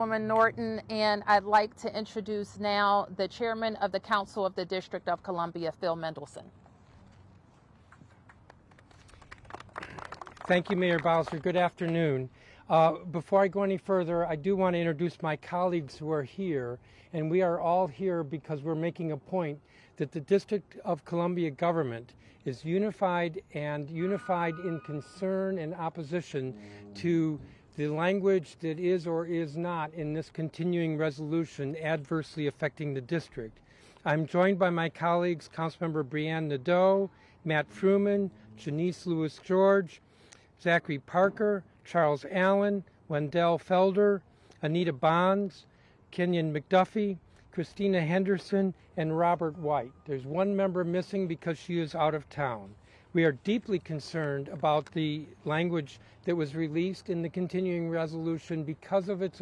Woman Norton, and I'd like to introduce now the chairman of the Council of the District of Columbia, Phil Mendelson. Thank you, Mayor Bowser. Good afternoon. Before I go any further, I do want to introduce my colleagues who are here, and we are all here because we're making a point that the District of Columbia government is unified in concern and opposition to the language that is or is not in this continuing resolution adversely affecting the district. I'm joined by my colleagues, Councilmember Brianne Nadeau, Matt Fruman, Janice Lewis-George, Zachary Parker, Charles Allen, Wendell Felder, Anita Bonds, Kenyon McDuffie, Christina Henderson, and Robert White. There's one member missing because she is out of town. We are deeply concerned about the language that was released in the continuing resolution because of its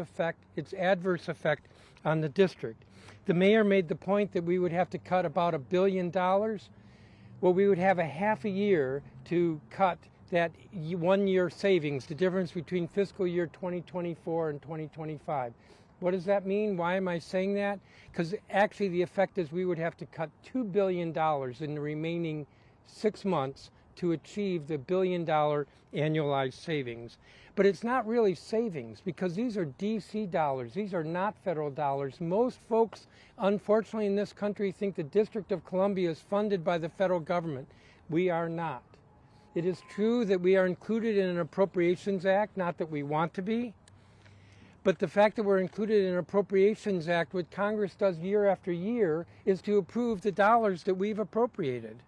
adverse effect on the district. The mayor made the point that we would have to cut about $1 billion. Well, we would have a half a year to cut that 1 year savings, the difference between fiscal year 2024 and 2025. What does that mean? Why am I saying that? Because actually the effect is we would have to cut $2 billion in the remaining 6 months to achieve the $1 billion annualized savings. But it's not really savings because these are DC dollars. These are not federal dollars. Most folks, unfortunately, in this country think the District of Columbia is funded by the federal government. We are not. It is true that we are included in an Appropriations Act, not that we want to be, but the fact that we're included in an Appropriations Act, what Congress does year after year, is to approve the dollars that we've appropriated.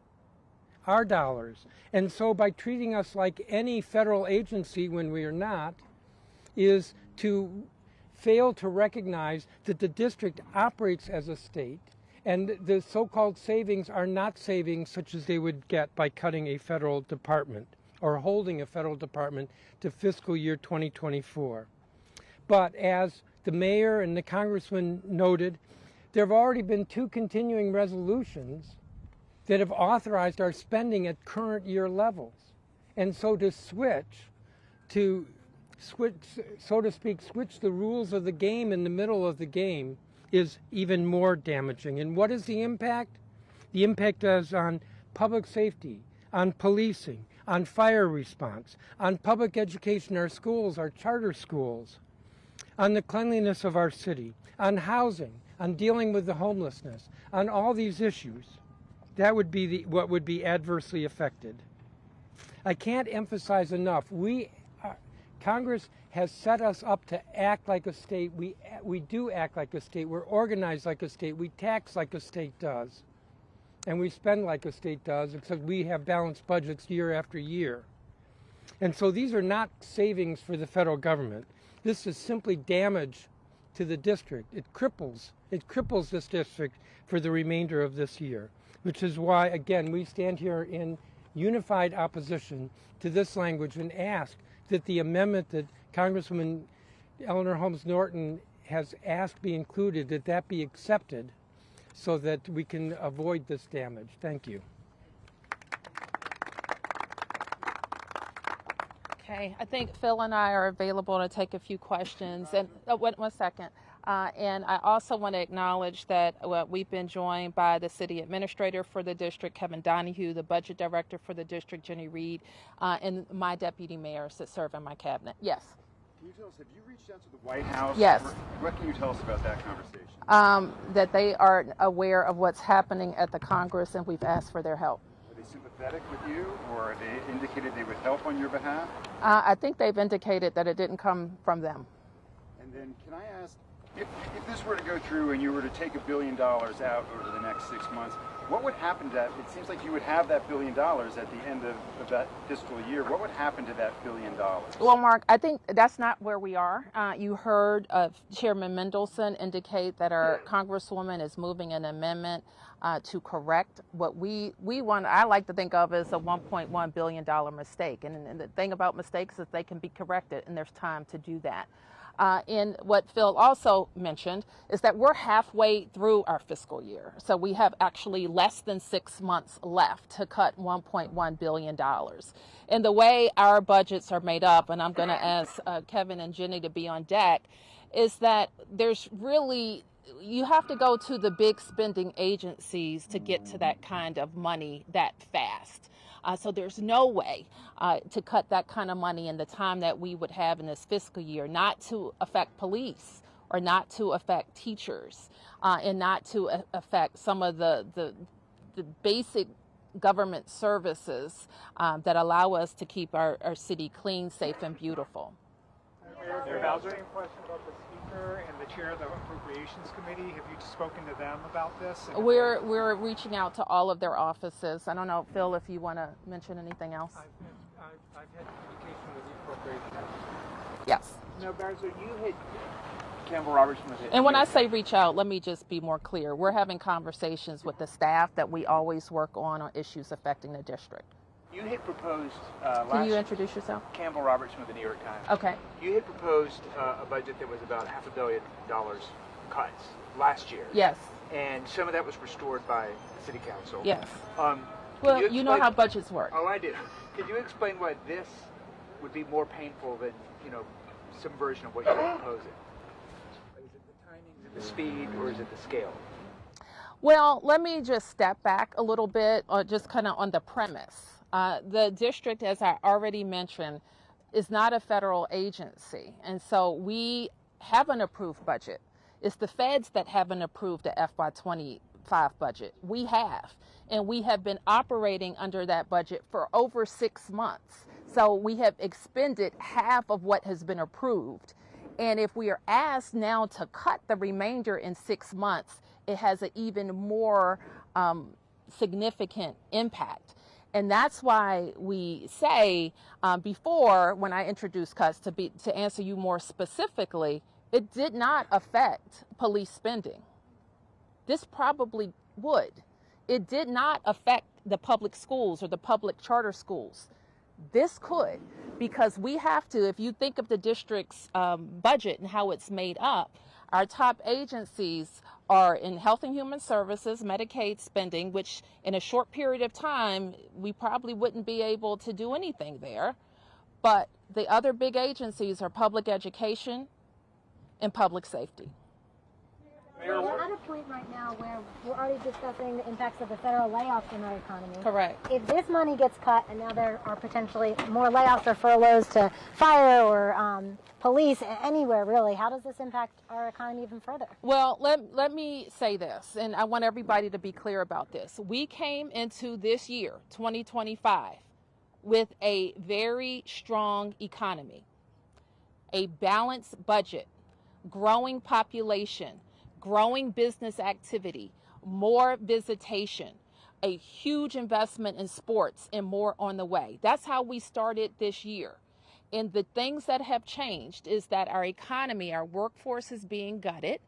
Our dollars. And so by treating us like any federal agency when we are not, is to fail to recognize that the district operates as a state, and the so-called savings are not savings such as they would get by cutting a federal department or holding a federal department to fiscal year 2024. But as the mayor and the congressman noted, there have already been 2 continuing resolutions that have authorized our spending at current year levels. And so to switch, so to speak, switch the rules of the game in the middle of the game is even more damaging. And what is the impact? The impact is on public safety, on policing, on fire response, on public education, our schools, our charter schools, on the cleanliness of our city, on housing, on dealing with the homelessness, on all these issues. That would be what would be adversely affected. I can't emphasize enough, Congress has set us up to act like a state. We do act like a state. We're organized like a state. We tax like a state does. And we spend like a state does, except we have balanced budgets year after year. And so these are not savings for the federal government. This is simply damage to the district. It cripples this district for the remainder of this year, which is why, again, we stand here in unified opposition to this language and ask that the amendment that Congresswoman Eleanor Holmes Norton has asked be included, that be accepted so that we can avoid this damage. Thank you. Okay, I think Phil and I are available to take a few questions. And one second. And I also want to acknowledge that we've been joined by the city administrator for the district, Kevin Donahue, the budget director for the district, Jenny Reed, and my deputy mayors that serve in my cabinet. Yes. Can you tell us, have you reached out to the White House? Yes. What can you tell us about that conversation? That they are aware of what's happening at the Congress, and we've asked for their help. Are they sympathetic with you, or they indicated they would help on your behalf? I think they've indicated that it didn't come from them. And then can I ask, if this were to go through and you were to take $1 billion out over the next 6 months, what would happen to that? It seems like you would have that $1 billion at the end of that fiscal year. What would happen to that $1 billion? Well, Mark, I think that's not where we are. You heard Chairman Mendelson indicate that our Congresswoman is moving an amendment to correct what we want. I like to think of as a $1.1 billion mistake. And the thing about mistakes is they can be corrected, and there's time to do that. And what Phil also mentioned is that we're halfway through our fiscal year. So we have actually less than 6 months left to cut $1.1 billion. And the way our budgets are made up, and I'm going to ask Kevin and Jenny to be on deck, is that there's really, you have to go to the big spending agencies to get to that kind of money that fast. So there's no way to cut that kind of money in the time that we would have in this fiscal year, not to affect police or not to affect teachers and not to affect some of the basic government services that allow us to keep our city clean, safe, and beautiful. Mayor Bowser, same question about the Speaker and the Chair of the Appropriations Committee. Have you spoken to them about this? We're reaching out to all of their offices. I don't know, Phil, if you want to mention anything else. I've had communication with the appropriations. Yes. No, Bowser, you had Campbell Robertson was it. And when I say reach out, let me just be more clear. We're having conversations with the staff that we always work on issues affecting the district. You had proposed Can you introduce yourself? Campbell Robertson with the New York Times. Okay. You had proposed a budget that was about $500 million cuts last year. Yes. And some of that was restored by the City Council. Yes. Well, you know how budgets work. Oh, I do. Could you explain why this would be more painful than, some version of what you're proposing? Is it the timing, is it the speed, or is it the scale? Well, let me just step back a little bit, or just kind of on the premise. The district, as I already mentioned, is not a federal agency. And so we have an approved budget. It's the feds that haven't approved the FY25 budget. We have. And we have been operating under that budget for over 6 months. So we have expended half of what has been approved. And if we are asked now to cut the remainder in 6 months, it has an even more significant impact. And that's why we say before, when I introduced cuts, to answer you more specifically, it did not affect police spending. This probably would. It did not affect the public schools or the public charter schools. This could, because we have to, if you think of the district's budget and how it's made up, our top agencies are in Health and Human Services, Medicaid spending, which in a short period of time, we probably wouldn't be able to do anything there. But the other big agencies are public education and public safety. We're at a point right now where we're already discussing the impacts of the federal layoffs in our economy. Correct. If this money gets cut and now there are potentially more layoffs or furloughs to fire or police, anywhere really, how does this impact our economy even further? Well, let me say this, and I want everybody to be clear about this. We came into this year, 2025, with a very strong economy, a balanced budget, growing population, growing business activity, more visitation, a huge investment in sports, and more on the way. That's how we started this year. And the things that have changed is that our economy, our workforce is being gutted,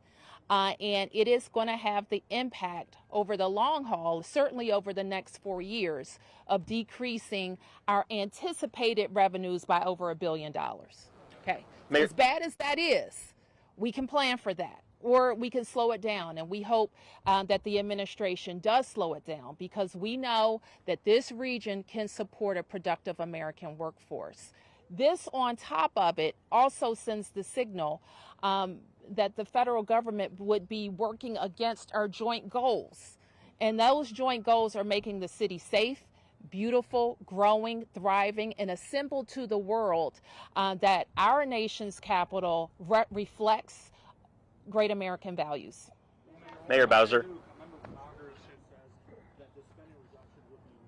and it is going to have the impact over the long haul, certainly over the next 4 years, of decreasing our anticipated revenues by over $1 billion. Okay, so as bad as that is, we can plan for that. Or we can slow it down, and we hope that the administration does slow it down, because we know that this region can support a productive American workforce. This, on top of it, also sends the signal that the federal government would be working against our joint goals. And those joint goals are making the city safe, beautiful, growing, thriving, and a symbol to the world that our nation's capital reflects great American values. Mayor Bowser.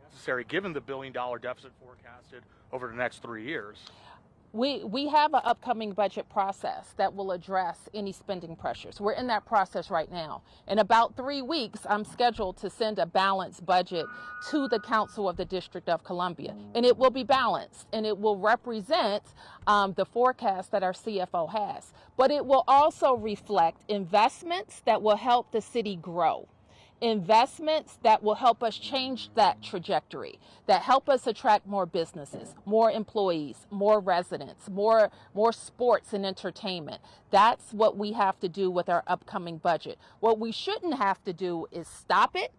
Necessary given the $1 billion deficit forecasted over the next 3 years. We have an upcoming budget process that will address any spending pressures. We're in that process right now. In about 3 weeks, I'm scheduled to send a balanced budget to the Council of the District of Columbia. And it will be balanced, and it will represent the forecast that our CFO has. But it will also reflect investments that will help the city grow. Investments that will help us change that trajectory, that help us attract more businesses, more employees, more residents, more sports and entertainment. That's what we have to do with our upcoming budget. What we shouldn't have to do is stop it,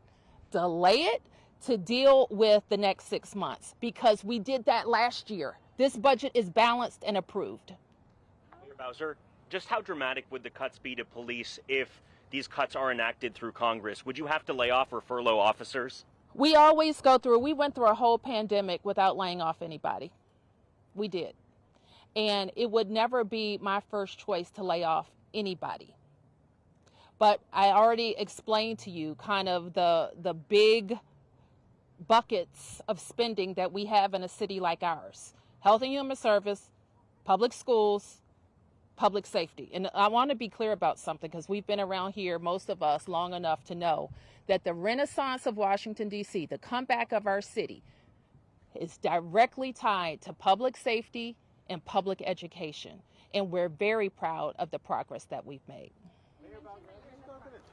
delay it, to deal with the next 6 months, because we did that last year. This budget is balanced and approved. Mayor Bowser, just how dramatic would the cuts be to police if these cuts are enacted through Congress? Would you have to lay off or furlough officers? We went through a whole pandemic without laying off anybody. We did. And it would never be my first choice to lay off anybody. But I already explained to you kind of the big buckets of spending that we have in a city like ours. Health and Human Service, public schools, public safety. And I want to be clear about something, because we've been around here, most of us, long enough to know that the renaissance of Washington, D.C., the comeback of our city, is directly tied to public safety and public education. And we're very proud of the progress that we've made.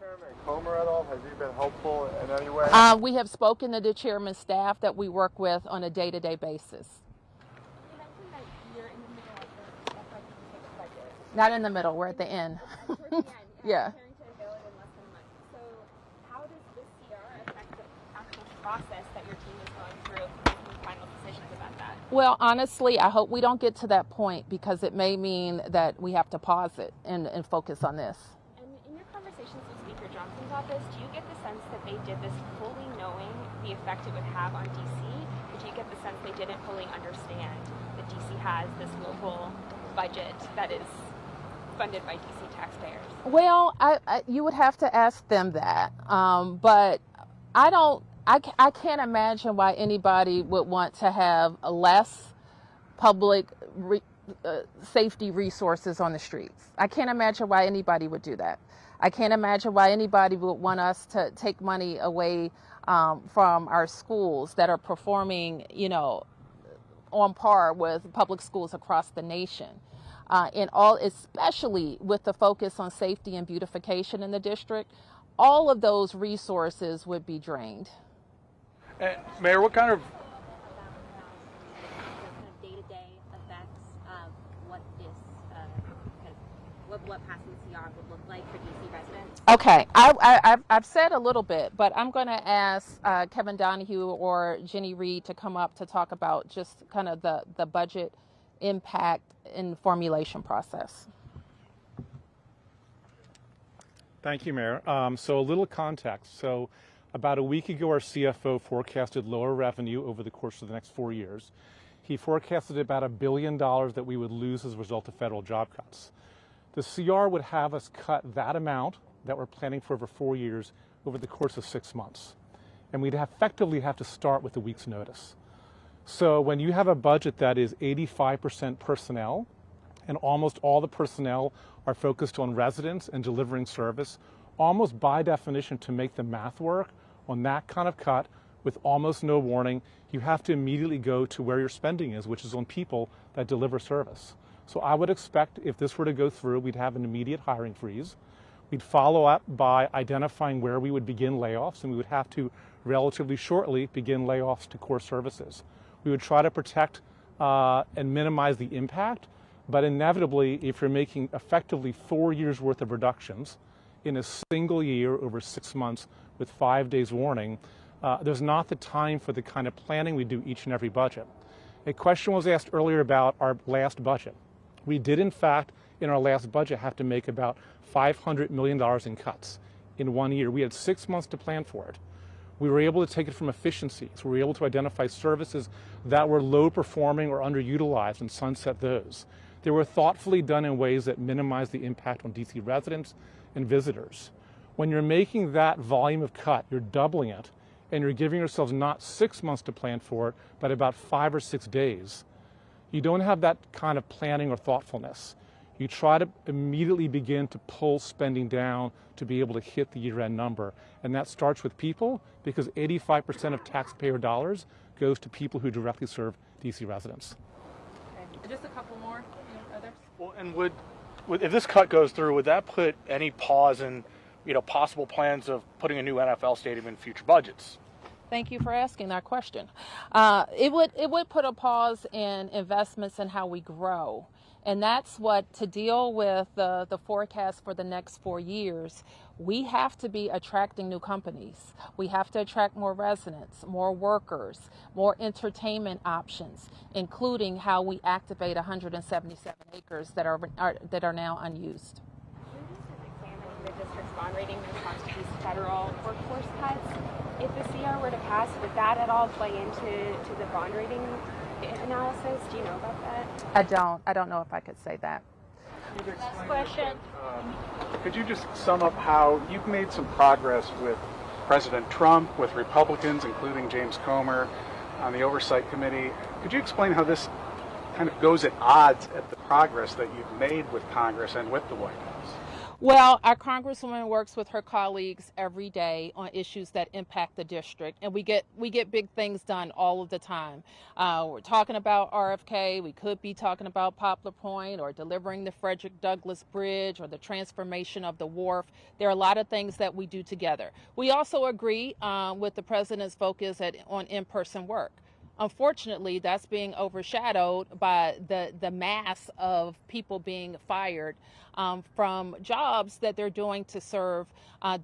Chairman Comer at all? Has he been helpful in any way? We have spoken to the chairman's staff that we work with on a day-to-day basis. You mentioned that you're in the middle of the FY26 budget. Not in the middle, we're at the end. Towards the end, Yeah. preparing to unveil it in less than a month. So how does this CR affect the actual process that your team is going through making final decisions about that? Well, honestly, I hope we don't get to that point, because it may mean that we have to pause it and focus on this. And in your conversations with Speaker Johnson's office, do you get the sense that they did this fully knowing the effect it would have on DC? Or do you get the sense they didn't fully understand that DC has this local budget that is funded by DC taxpayers? Well, you would have to ask them that. But I can't imagine why anybody would want to have less public safety resources on the streets. I can't imagine why anybody would do that. I can't imagine why anybody would want us to take money away from our schools that are performing, on par with public schools across the nation. Especially with the focus on safety and beautification in the district, all of those resources would be drained. Mayor, what kind of day-to-day effects of what this what passing the CR would look like for DC residents? Okay, I've said a little bit, but I'm going to ask Kevin Donahue or Jenny Reed to come up to talk about just kind of the budget impact and formulation process. Thank you, Mayor. So a little context. So about a week ago, our CFO forecasted lower revenue over the course of the next 4 years. He forecasted about $1 billion that we would lose as a result of federal job cuts. The CR would have us cut that amount that we're planning for over 4 years over the course of 6 months. And we'd effectively have to start with a week's notice. So when you have a budget that is 85% personnel, and almost all the personnel are focused on residents and delivering service, almost by definition, to make the math work on that kind of cut with almost no warning, you have to immediately go to where your spending is, which is on people that deliver service. So I would expect if this were to go through, we'd have an immediate hiring freeze. We'd follow up by identifying where we would begin layoffs, and we would have to relatively shortly begin layoffs to core services. We would try to protect and minimize the impact, but inevitably, if you're making effectively 4 years worth of reductions in a single year over 6 months with 5 days warning, there's not the time for the kind of planning we do each and every budget. A question was asked earlier about our last budget. We did, in fact, in our last budget, have to make about $500 million in cuts in 1 year. We had 6 months to plan for it. We were able to take it from efficiencies. We were able to identify services that were low performing or underutilized and sunset those. They were thoughtfully done in ways that minimize the impact on DC residents and visitors. When you're making that volume of cut, you're doubling it, and you're giving yourselves not 6 months to plan for it, but about 5 or 6 days. You don't have that kind of planning or thoughtfulness. You try to immediately begin to pull spending down to be able to hit the year-end number. And that starts with people, because 85% of taxpayer dollars goes to people who directly serve DC residents. Okay. Just a couple more. Others? Well, and would if this cut goes through, would that put any pause in, possible plans of putting a new NFL stadium in future budgets? Thank you for asking that question. It would put a pause in investments in how we grow And that's what, to deal with the forecast for the next 4 years, we have to be attracting new companies. We have to attract more residents, more workers, more entertainment options, including how we activate 177 acres that are now unused. Examining the district's bond rating in response to these federal workforce cuts, if the CR were to pass, would that at all play into the bond rating analysis? Do you know about that? I don't know if I could say that. Last question. Could you just sum up how you've made some progress with President Trump, with Republicans, including James Comer, on the Oversight Committee? Could you explain how this kind of goes at odds at the progress that you've made with Congress and with the White House? Well, our Congresswoman works with her colleagues every day on issues that impact the district, and we get big things done all of the time. We're talking about RFK, we could be talking about Poplar Point, or delivering the Frederick Douglass Bridge, or the transformation of the wharf. There are a lot of things that we do together. We also agree with the president's focus on in-person work. Unfortunately, that's being overshadowed by the mass of people being fired from jobs that they're doing to serve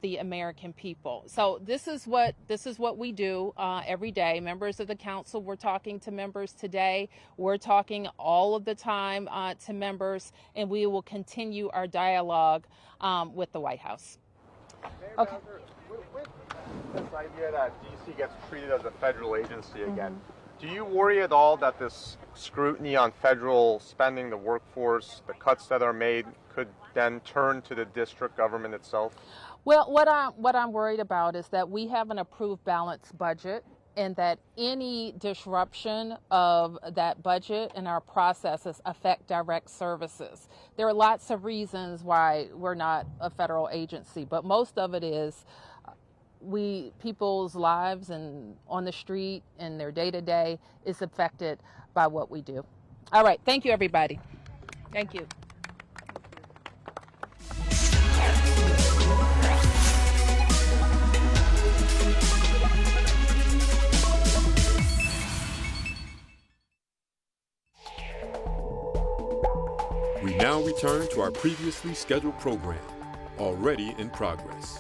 the American people. So this is what we do every day. Members of the council, we're talking to members today. We're talking all of the time to members, and we will continue our dialogue with the White House. Okay. With this idea that DC gets treated as a federal agency again, do you worry at all that this scrutiny on federal spending, the workforce, the cuts that are made, could then turn to the district government itself? Well, what I'm worried about is that we have an approved balanced budget, and that any disruption of that budget and our processes affect direct services. There are lots of reasons why we're not a federal agency, but most of it is people's lives and on the street and their day-to-day is affected by what we do. All right. Thank you, everybody. Thank you. We now return to our previously scheduled program, already in progress.